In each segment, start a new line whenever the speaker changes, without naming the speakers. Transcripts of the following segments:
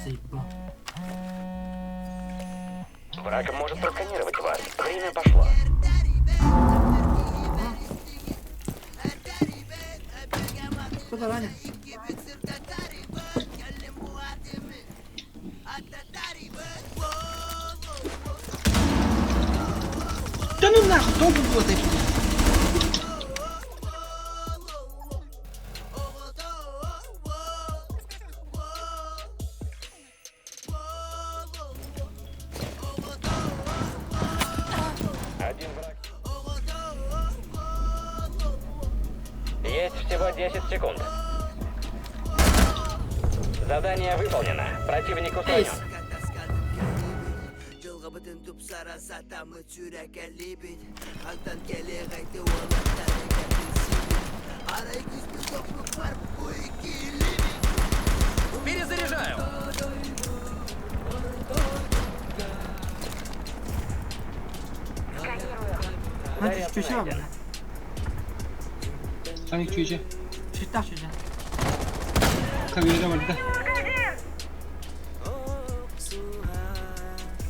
Заебал.
Враг может просканировать вас. Время пошло.
Кто-то ранен.
Да ну нахуй, долго было такие.
Один враг. Есть всего 10 секунд. Задание выполнено. Противник устранен.
Жылғы бүтін түп сара сатамы жүрәкке лебед Алтан келе қайты олаттары кәпесіне Арай күзбі жоқлық бар бұй келебед.
Перезаряжаю.
Hadi şu köşe var burada.
Hangi köşe?
Çiftler köşe.
Kaviyede var da.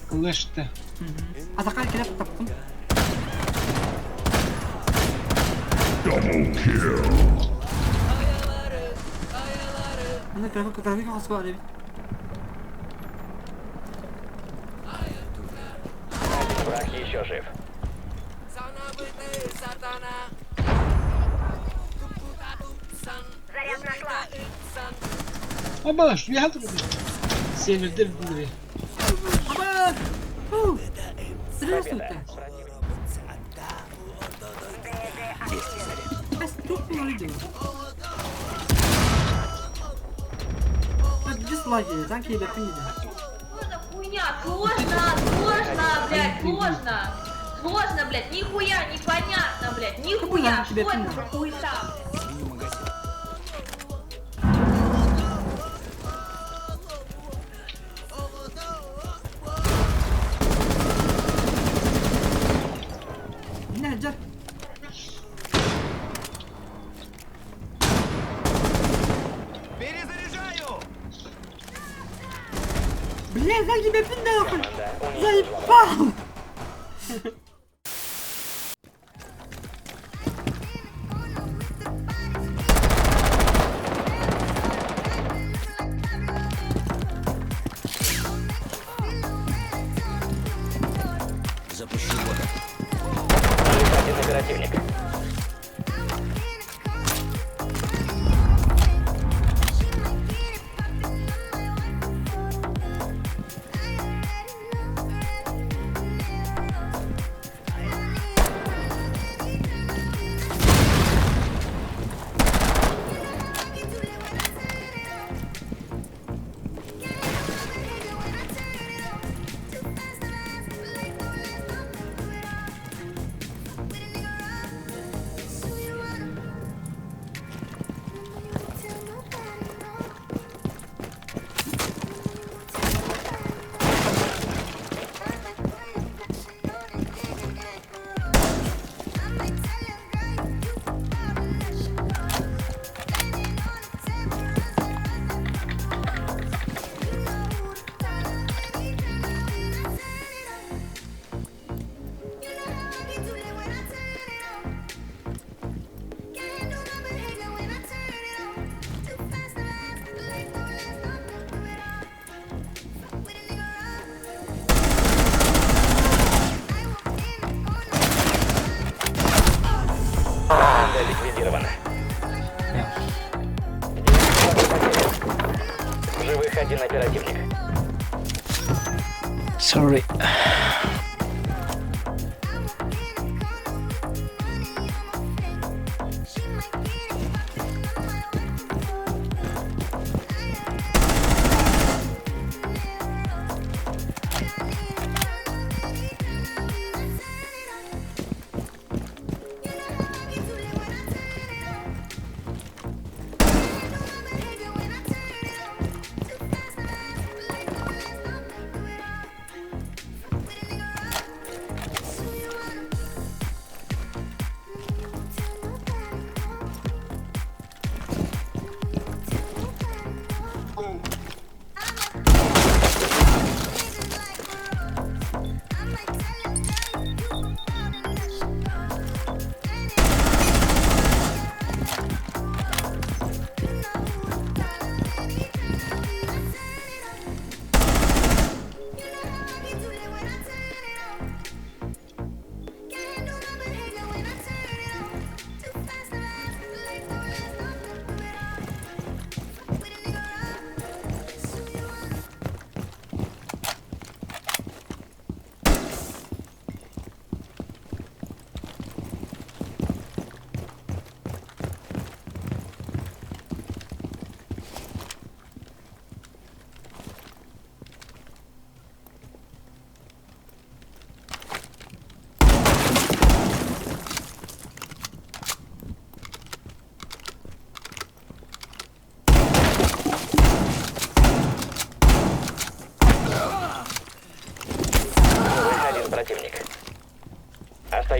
Kılıçtı.
Atakan kilap taktım. Double kill. Grafik hası var ya.
Один враг еще жив.
Ama şu ya dur. Sevirdim bunu.
Aman! Здравствуйте! Тут не видел. Дизлайки, танки или пили.
Хуйня, сложно, блядь, сложно. Сложно, блядь, нихуя, непонятно, блядь, нихуя. Что это за хуета?
Не, Джек.
Перезаряжаю!
Бля, как тебя пинахуй!
Команда уничтожена.
Заебал!
Запущу бота.
Один оперативник. Команда ликвидирована. В живых один оперативник.
Sorry.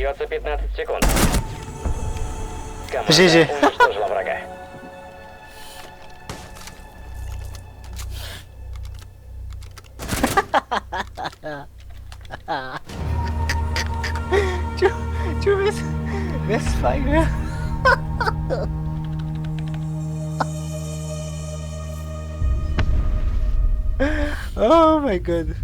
Остается 15 секунд. Команда
GG.
уничтожила врага.
Чё без файга? Oh my god.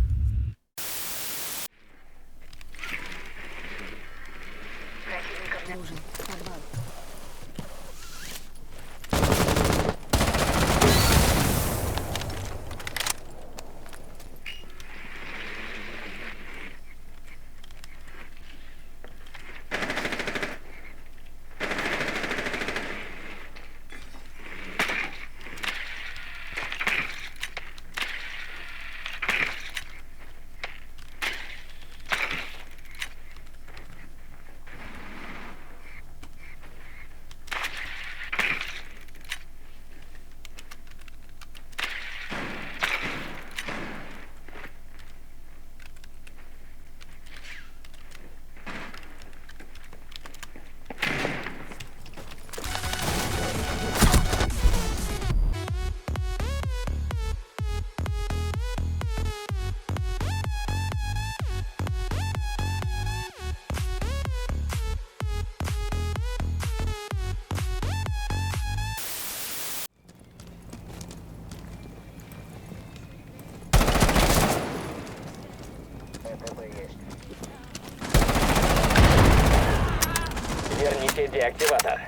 Верните деактиватор.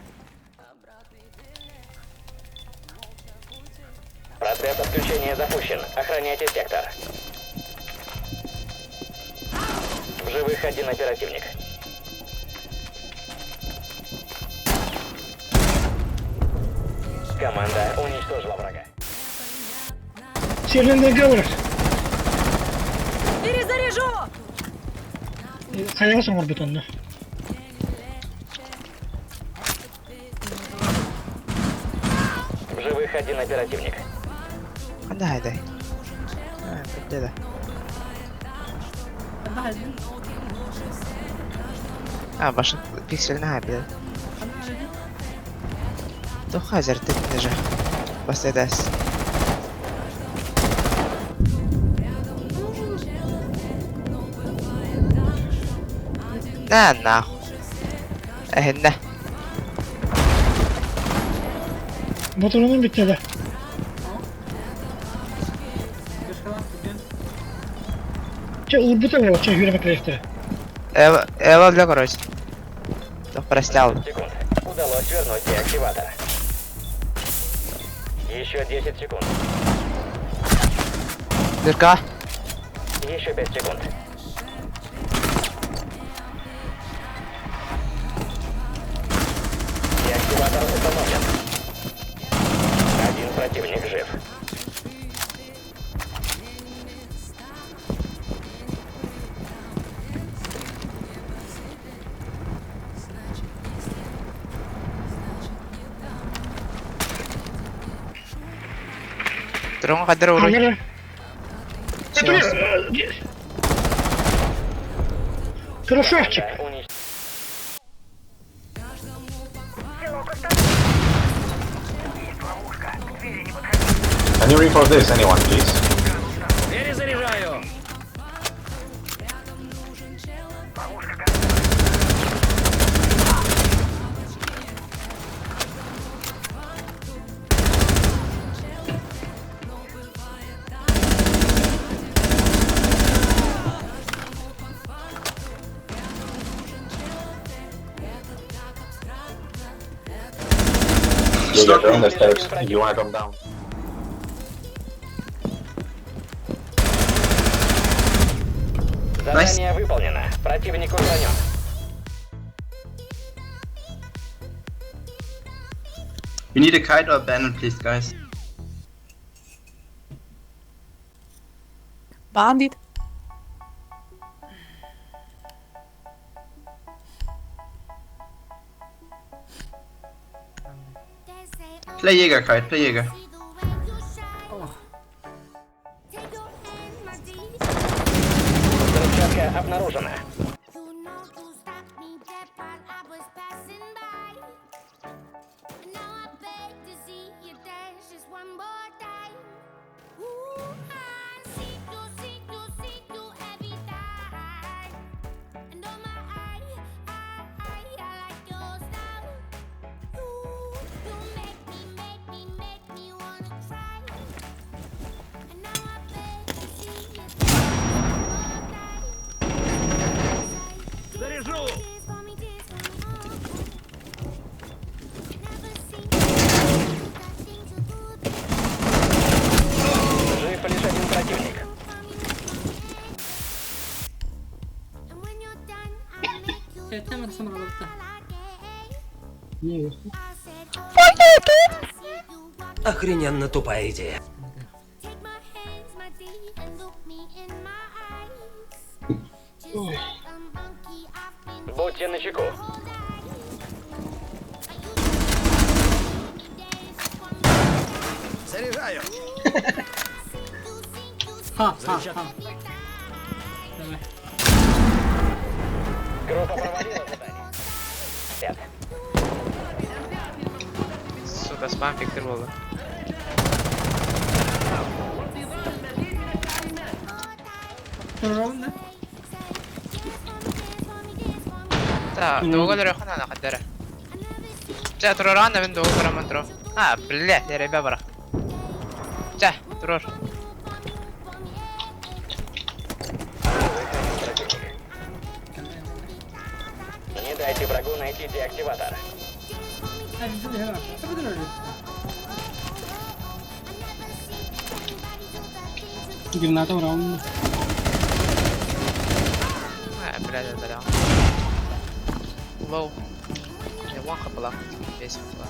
Процесс отключения запущен. Охраняйте сектор. В живых один оперативник. Команда уничтожила врага.
Северный договор.
Перезаряжу!
Kayası var betonda.
В живых один оперативник.
Hadi hadi. Ha, bekle de.
Hadi.
Ha, başın pikselini hadi. To Hazer, ty też. Basta des. Na nahul. Ne?
Motorunun bitti de. Че, урбута его, че, yürümek rechte.
Эва для короче. То простял.
Секунд. Удалось вернуть деактиватор. Еще 10 секунд.
Дырка.
Еще 5 секунд. Деактиватор установлен. Один противник жив.
Terus kader urut.
Kamera. Красавчик.
Команда уничтожила.
Can you reinforce this, anyone, please? Yeah, they're on the stairs. If you wanna come down.
Задание выполнено. Противник устранен.
We need a kite or abandon, please, guys.
Bandit.
Play Jäger, kite, play Jäger.
Взрывчатка обнаружена.
persona con la puerta.
Не,
Охрененно тупая идея.
ой,
Будьте начеку.
Заряжаю.
Ха-ха-ха. Давай.
Группа провалила задание. 5.
Сука, спам пик было.
Ровно.
Так, долго рехана на хадера. Жа, туран, навин долго рамантро. А, блядь, я ребя бара. Жа, турор.
Не дайте врагу найти деактиватор.
граната в раунд.
А, блядь, это да. Лоу. Я ваха была. Весь была.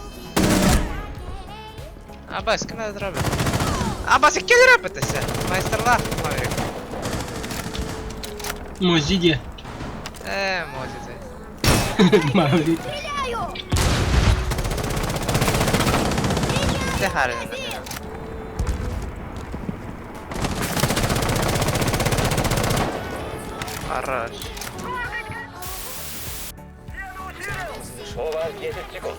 Абас, кем надо дробить? Абас, я киллер робитися? Майстер-ла, Маврик.
Мозиде.
Можете.
Маврик.
Це гарно, наверное. Хорош.
У вас 10 секунд.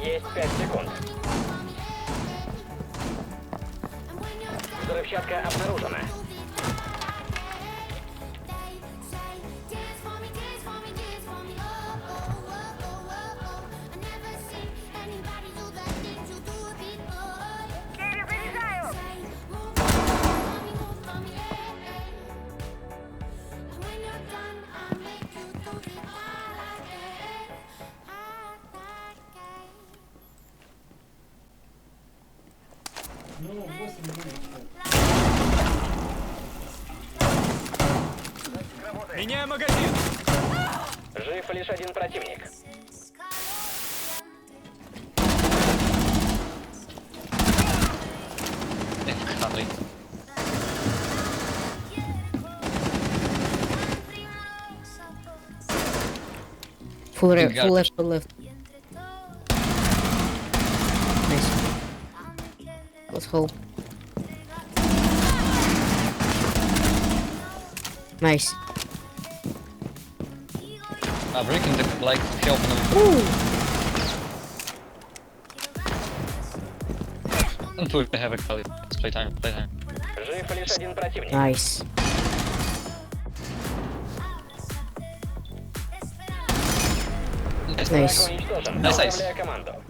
Есть 5 секунд. Взрывчатка обнаружена.
Меняю магазин.
Жив лишь один противник.
Full left, full left. Nice. Let's hold. Nice.
Breaking the like helping them. Until we have a call. It's playtime.
Жив лишь один противник.
Nice.
Враг
Nice.
уничтожен.
Nice.
Направляю команду.